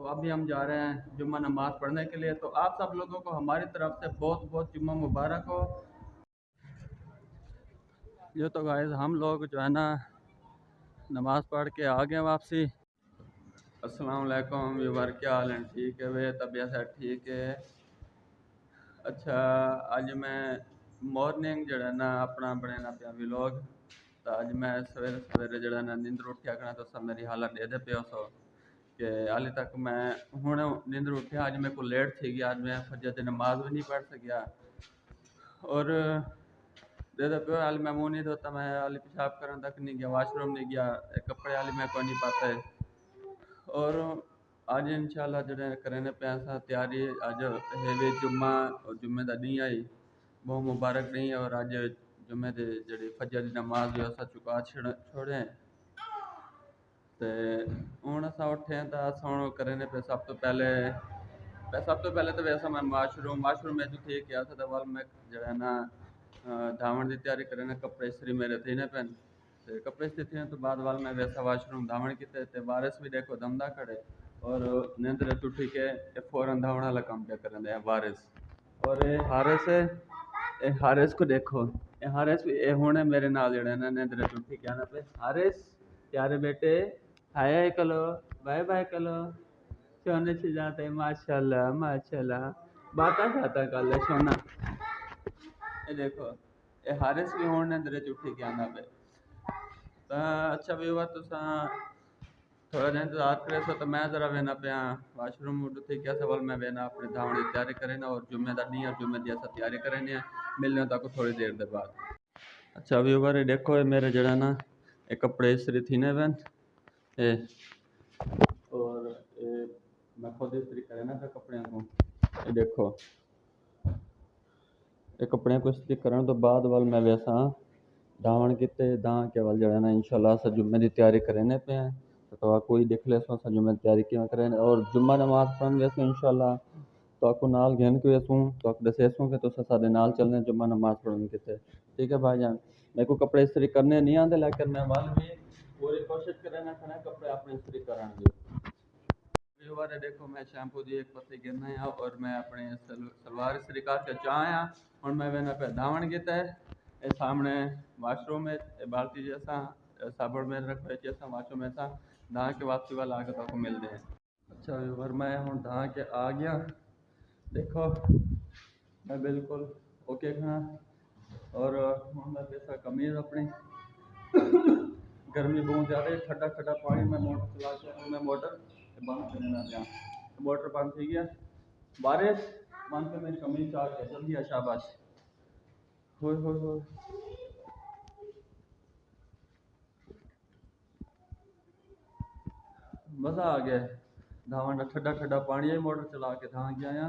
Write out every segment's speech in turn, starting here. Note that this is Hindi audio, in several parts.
अभी हम जा रहे हैं जुम्मा नमाज़ पढ़ने के लिए। तो आप सब लोगों को हमारी तरफ से बहुत बहुत जुम्मा मुबारक हो। ये तो गाइस हम लोग जो है ना नमाज़ पढ़ के आ गए वापसी। अस्सलाम वालेकुम व्यूवर, क्या हाल है? ठीक है वे, तबीयत है ठीक है। अच्छा, अज मैं मॉर्निंग जड़ा ना अपना बनाना पिया व्लॉग। तो अज मैं सवेरे सवेरे जड़ा ना नींदर उठिया करना तो सब मेरी हालत दे पे सो कि हाले तक मैं हूँ नींदर उठिया। अज मेरे को लेट थी गया, अज मैं फजर की नमाज भी नहीं पढ़ सकिया और दे पे हाल मैं मुँह नहीं धोता। मैं हाली पेशाब करने तक नहीं गया, वाशरूम नहीं गया, कपड़े हाली मैं को नहीं पाते। और आज इंशाल्लाह जड़े करने पे तैयारी। अज है जुम्मा और जुम्मे का डी आई बहुत मुबारक डी। और अज जुम्मे की जी फजर की नमाज जो अस चुका छोड़े तो हूँ अस उठे तो अस हूँ करने पे सब तो पहले तो वैसा मैं वाशरूम में जो थी गया था। वाल मैं जरा ना धावण की तैयारी करें, कपड़े इस्त्री मेरे थे पैन तो कपड़े इस्त्री थे तो बाद वाल मैं वैसा वाशरूम धावण किते वारिस भी देखो दमदा खड़े और नींदर टूटी के फौरन धावण वाला काम क्या करें वारिस। और ये हारिस को देखो, ये हारिस भी ये हुणे मेरे नाल जड़े ना नींदर टूटी क्या ना पे हारिस प्यारे बेटे हाय हाय कलो बाय बाय कलो सोने से जाते हैं माशाल्लाह माशाल्लाह बाता खाता कल सोना। ये देखो ये हारिस भी होने अंदर उठी के आना पे। तो अच्छा भी हुआ तो थोड़ा दिन इंतजार करे सो तो मैं जरा वेना पे वाशरूम उठी क्या सवाल मैं वेना अपने धावण की तैयारी करें और जुम्मे का नहीं और जुम्मे की ऐसा तैयारी करें मिलने तक थोड़ी देर के बाद। अच्छा व्यूवर ये देखो ये मेरे जड़ा ना ये कपड़े इस्त्री थी ने वैन ये और ये मैं खुद इस्त्री करे ना फिर कपड़े को। ये देखो ये कपड़े को इस्त्री करने तो बाद वाल मैं वैसा धावण किते दां के वाल जड़ा ना इंशाल्लाह अस जुम्मे की तैयारी करने पे हैं। तो कोई देख ले सो अस जुम्मे की तैयारी क्यों करें और जुम्मा नमाज पढ़न वैसे इंशाल्लाह तो आपको नाल घेन के वैसूँ तो आपको दसेसूँ कि तुम साडे नाल चलने जुम्मा नमाज पढ़न किते। ठीक है भाईजान, मेरे को कपड़े इस्त्री करने नहीं आते लेकिन मैं वाल भी पूरी कोशिश करें कपड़े अपने इस्त्री कराने की। देखो मैं शैम्पू की एक पत्ती गिरना है और मैं अपने सलवार इस्त्री करके चाह हूँ मैं वेना पे धावण किता है। ये सामने वाशरूम है बाल्टी जैसा साबुन में रखो जैसा वाशरूम ऐसा धा के वापसी वाला आके तो मिलते हैं। अच्छा व्यूवर मैं हूँ धा के आ गया, देखो मैं बिल्कुल ओके खाना और मैं पैसा कमीज अपनी गर्मी बहुत ज़्यादा है, ठंडा ठंडा पानी में मोटर चला के मैं मोटर बंद करने ना दिया। मोटर बंद थी गया बारिश बंद कर मेरी कमीज चाह के जल्दी आ शाबाश हो मज़ा आ गया। धावन ठंडा ठंडा पानी है मोटर चला के धा गया आया।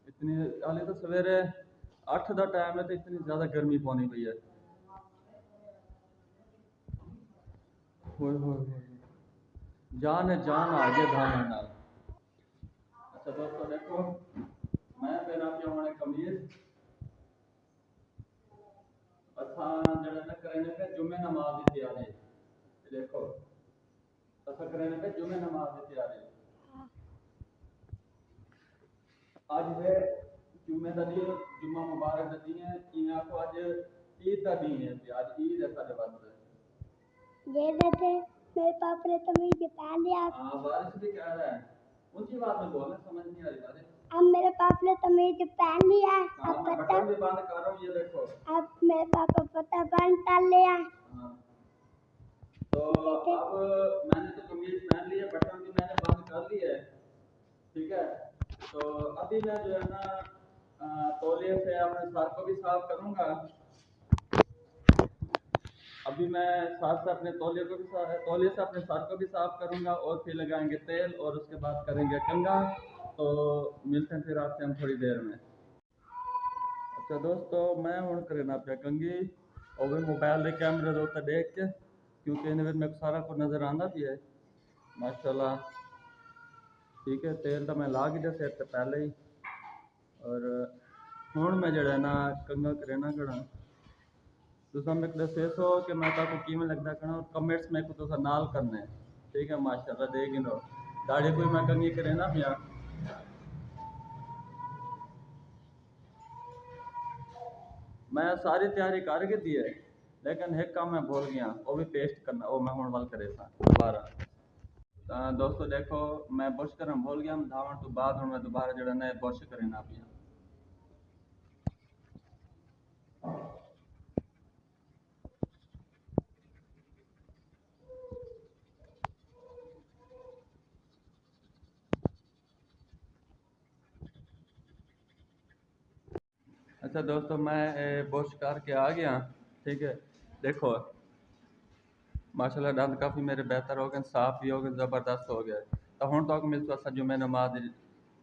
इतनी हाले तो सवेरे 8 का टाइम है तो इतनी ज़्यादा गर्मी पौनी पई है। हो जान है जान आ गया धावन नाल। अच्छा दोस्तों देखो मैं मेरा क्या होने कमीज असा जड़ा ना करने पे जुम्मे नमाज की तैयारी देखो असा करने पे जुम्मे नमाज की तैयारी आज है जुम्मे का दिन जुम्मा मुबारक का दिन है इन्हें आखो आज ईद का दिन है आज ईद है साडे वास्ते ये देते मेरे पापा ने तमीज पहन लिया। हां बारिश भी कह रहा है ऊंची बात में बोलना समझ नहीं आ रही बारिश। अब मेरे पापा ने तमीज पहन लिया है। अब पता भी बंद कर रहा हूं ये देखो अब मेरे पापा पता बंद कर लिया। हां तो अब मैंने तो कमीज पहन ली है बटन भी मैंने बंद कर ली है। ठीक है तो अभी मैं जो है ना तौलिए से अपने सर को भी साफ करूंगा। अभी मैं साथ से अपने तौलिए से अपने सर को भी साफ करूंगा और फिर लगाएंगे तेल और उसके बाद करेंगे कंघा। तो मिलते हैं फिर आपसे हम थोड़ी देर में। अच्छा दोस्तों मैं हूँ करना पे कंघी और भी मोबाइल के कैमरे के उत्ते देख के क्योंकि इन मेरे को सारा कुछ नज़र आंदा भी है माशाल्लाह। ठीक है तेल तो मैं ला के सिर से पहले ही और हूँ मैं जड़ा ना कंघा करना करा तुसा मेरे को दसेसो कि मैं आपको किमें लगता करना और कमेंट्स में को तुसा नाल करना है। ठीक है माशाल्लाह देख लो दाढ़ी कोई मैं कंगी करे ना भैया। मैं सारी तैयारी करके दी है, लेकिन एक काम मैं भूल गया, वो भी पेस्ट करना, वो मैं हुण वाल करे था दोबारा। दोस्तों देखो, मैं बुरश करना भूल गया, धावन तो बाद मैं दोबारा जड़ा ना बुरश करे ना पिया। अच्छा दोस्तों, मैं बुरश करके आ गया, ठीक है। देखो माशाल्लाह दंद काफ़ी मेरे बेहतर हो गए, साफ भी हो गए, ज़बरदस्त हो गया। तो हुण तक मिल तो जुम्मे नमाज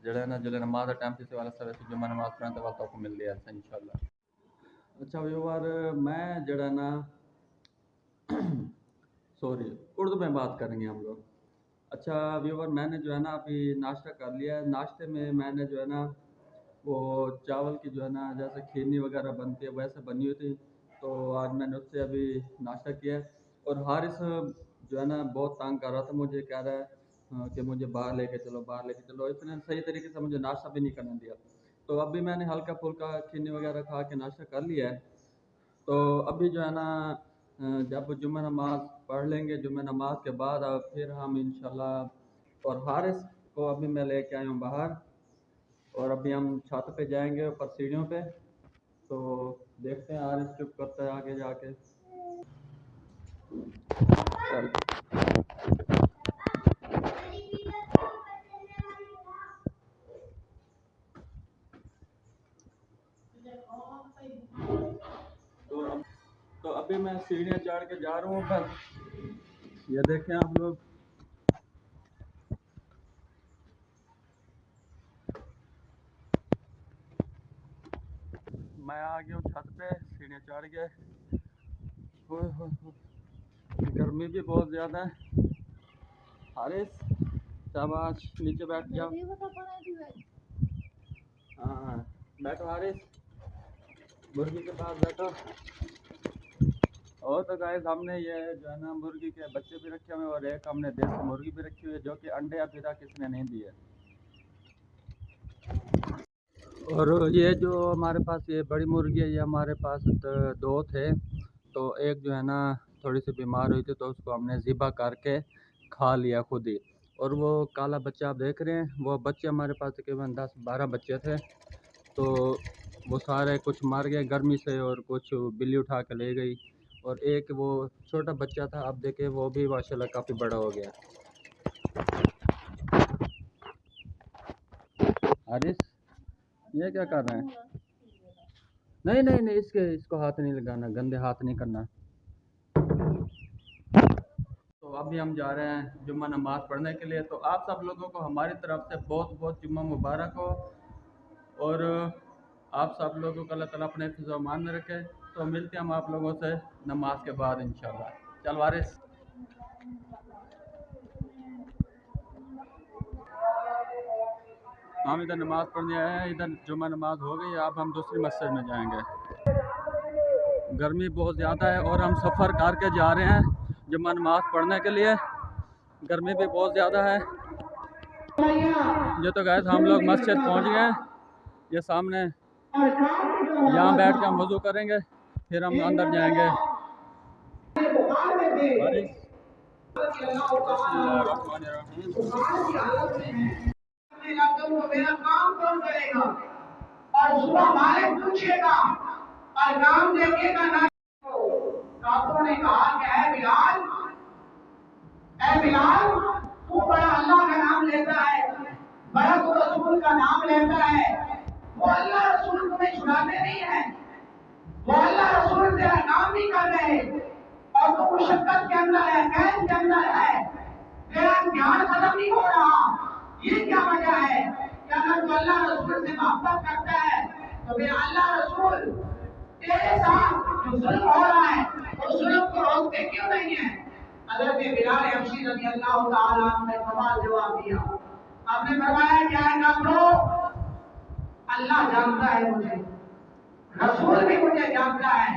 जड़ा ना जिले नमाज का टाइम किसी वाला सवे जुम्मा नमाज पढ़ने वाला तक मिल लिया इंशाल्लाह। अच्छा व्यूअर, मैं जड़ा ना सॉरी, उर्दू में बात करेंगे हम लोग। अच्छा व्यूअर, मैंने जो है ना अभी नाश्ता कर लिया है। नाश्ते में मैंने जो है ना वो चावल की जो है ना जैसे खीरनी वगैरह बनती है वैसे बनी हुई थी, तो आज मैंने उससे अभी नाश्ता किया है। और हारिस जो है ना बहुत तंग कर रहा था, मुझे कह रहा है कि मुझे बाहर लेके चलो, बाहर लेके चलो। इसने सही तरीके से मुझे नाश्ता भी नहीं करने दिया। तो अभी मैंने हल्का फुल्का खीरनी वगैरह खा के नाश्ता कर लिया है। तो अभी जो है ना जब जुम्मा नमाज पढ़ लेंगे, जुम्मा नमाज के बाद अब फिर हम इंशाल्लाह, और हारिस को अभी मैं लेके आया हूँ बाहर, और अभी हम छत पे जाएंगे ऊपर सीढ़ियों पे। तो देखते हैं हारिस चुप करता है आगे जाके। चल। तो अब तो अभी मैं सीढ़ियाँ चढ़ के जा रहा हूँ ऊपर, ये देखें आप लोग। मैं आ गया हूँ छत पे, सीढ़ियाँ चढ़ गए। गर्मी भी बहुत ज़्यादा है। हारिस शाबाश, नीचे बैठ जाओ। हाँ बैठो हारिस, मुर्गी के पास बैठो। और तो गाइस, हमने ये जो है ना मुर्गी के बच्चे भी रखे हुए हैं, और एक हमने देसी मुर्गी भी रखी हुई है जो कि अंडे अभी तक किसने नहीं दिए। और ये जो हमारे पास ये बड़ी मुर्गी है, ये हमारे पास दो थे। तो एक जो है ना थोड़ी सी बीमार हुई थी, तो उसको हमने ज़िबा करके खा लिया खुद ही। और वो काला बच्चा आप देख रहे हैं, वो बच्चे हमारे पास तकरीबन 10-12 बच्चे थे। तो वो सारे कुछ मर गए गर्मी से, और कुछ बिल्ली उठा के ले गई। और एक वो छोटा बच्चा था, अब देखे वो भी माशाल्लाह काफ़ी बड़ा हो गया। हारिस ये क्या कर रहे हैं? नहीं नहीं नहीं, इसको हाथ नहीं लगाना, गंदे हाथ नहीं करना। तो अभी हम जा रहे हैं जुम्मा नमाज पढ़ने के लिए। तो आप सब लोगों को हमारी तरफ से बहुत बहुत जुम्मा मुबारक हो, और आप सब लोगों को अल्लाह ताला अपने हिफ्ज़ अमान में रखे। तो मिलते हैं हम आप लोगों से नमाज के बाद इंशाल्लाह। चल वारिस। हम इधर नमाज़ पढ़ने आए हैं, इधर जुम्मा नमाज हो गई, अब हम दूसरी मस्जिद में जाएंगे। गर्मी बहुत ज़्यादा है और हम सफ़र करके जा रहे हैं जुम्मा नमाज पढ़ने के लिए। गर्मी भी बहुत ज़्यादा है। ये तो गए हम लोग मस्जिद पहुंच गए हैं, ये सामने, यहाँ बैठ के हम वज़ू करेंगे, फिर हम अंदर जाएंगे। मेरा काम कौन करेगा? और सुबह मालिक पूछेगा और काम देखेगा ना। डॉक्टरों ने कहा कि ऐ बिलाल, तू बड़ा अल्लाह का नाम लेता है, बड़ा तू रसूल का नाम लेता है। वो अल्लाह रसूल तुम्हें छुड़ाते नहीं है, वो अल्लाह रसूल तेरा नाम नहीं कर रहे, और तू मुशक्कत के अंदर है, कैद के अंदर है, तेरा ध्यान खत्म नहीं हो रहा। ये क्या वजह है कि अगर तू अल्लाह रसूल से मोहब्बत करता है, तो फिर अल्लाह रसूल तेरे साथ जो जुल्म हो रहा है उस जुल्म को रोकते क्यों नहीं है? हज़रत बिलाल हबशी रज़ी अल्लाह तआला अन्हु ने सवाल जवाब दिया। आपने फरमाया क्या है काफिरो, अल्लाह जानता है मुझे, रसूल भी मुझे जानता है।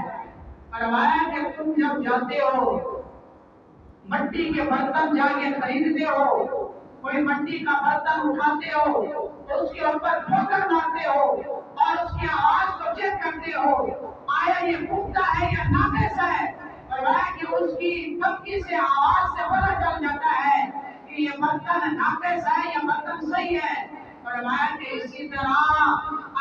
फरमाया कि तुम जब जाते हो, मट्टी के बर्तन जाके खरीदते हो, कोई मिट्टी का बर्तन उठाते हो तो उसके ऊपर ठोकर मारते हो और उसकी आवाज को चेक करते हो, आया ये पुख्ता है या नाकिस है। फरमाया कि उसकी तबकी से आवाज से पता चल जाता है कि ये बर्तन नाकिस है या बर्तन सही है। फरमाया कि इसी तरह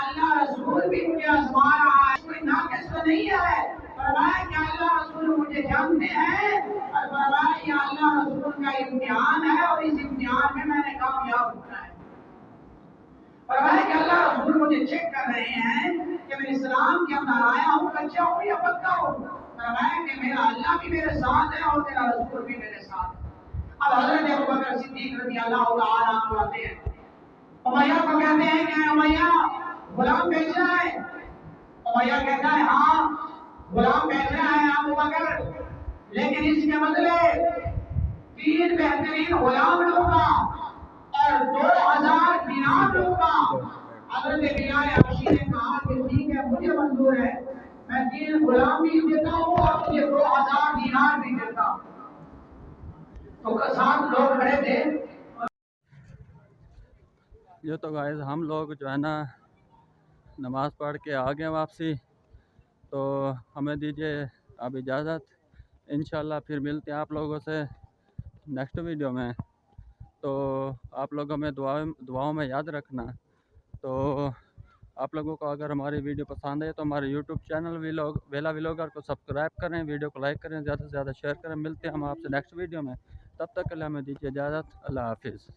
अल्लाह रसूल भी मुझे आजमा रहा है, कोई नाकिस तो नहीं है। फरमाया कि अल्लाह रसूल मुझे जानते हैं और फरमाया ये अल्लाह रसूल का इम्तिहान है और इस इम्तिहान में मैंने कामयाब होना है। फरमाया कि अल्लाह रसूल मुझे चेक कर रहे हैं कि मैं इस्लाम के अंदर आया हूँ, कच्चा हूँ या पक्का हूँ। फरमाया कि मेरा अल्लाह भी मेरे साथ है और मेरा रसूल भी मेरे साथ है। अब हज़रत अबू बकर सिद्दीक रज़ी अल्लाह तआला अन्हु आते हैं, उमैया को कहते हैं कि उमैया गुलाम बेचना है। उमैया कहता है हाँ गुलाम बेचना है अबू बकर, लेकिन इसके बदले 3 बेहतरीन गुलाम लूंगा और 2000 दिनार लूंगा। हज़रत बिलाल हबशी ने कहा कि ठीक है मुझे मंजूर है, मैं 3 गुलाम भी देता हूँ और मुझे 2000 दिनार भी देता हूँ। तो 7 लोग खड़े थे। ये तो गाइस हम लोग जो है ना नमाज़ पढ़ के आ गए वापसी, तो हमें दीजिए अब इजाज़त। इंशाल्लाह फिर मिलते हैं आप लोगों से नेक्स्ट वीडियो में। तो आप लोग हमें दुआओं में याद रखना। तो आप लोगों को अगर हमारी वीडियो पसंद है तो हमारे यूट्यूब चैनल वेला व्लॉगर को सब्सक्राइब करें, वीडियो को लाइक करें, ज़्यादा से ज़्यादा शेयर करें। मिलते हैं हम आपसे नेक्स्ट वीडियो में, तब तक के लिए हमें दीजिए इजाज़त। अल्लाह हाफिज़।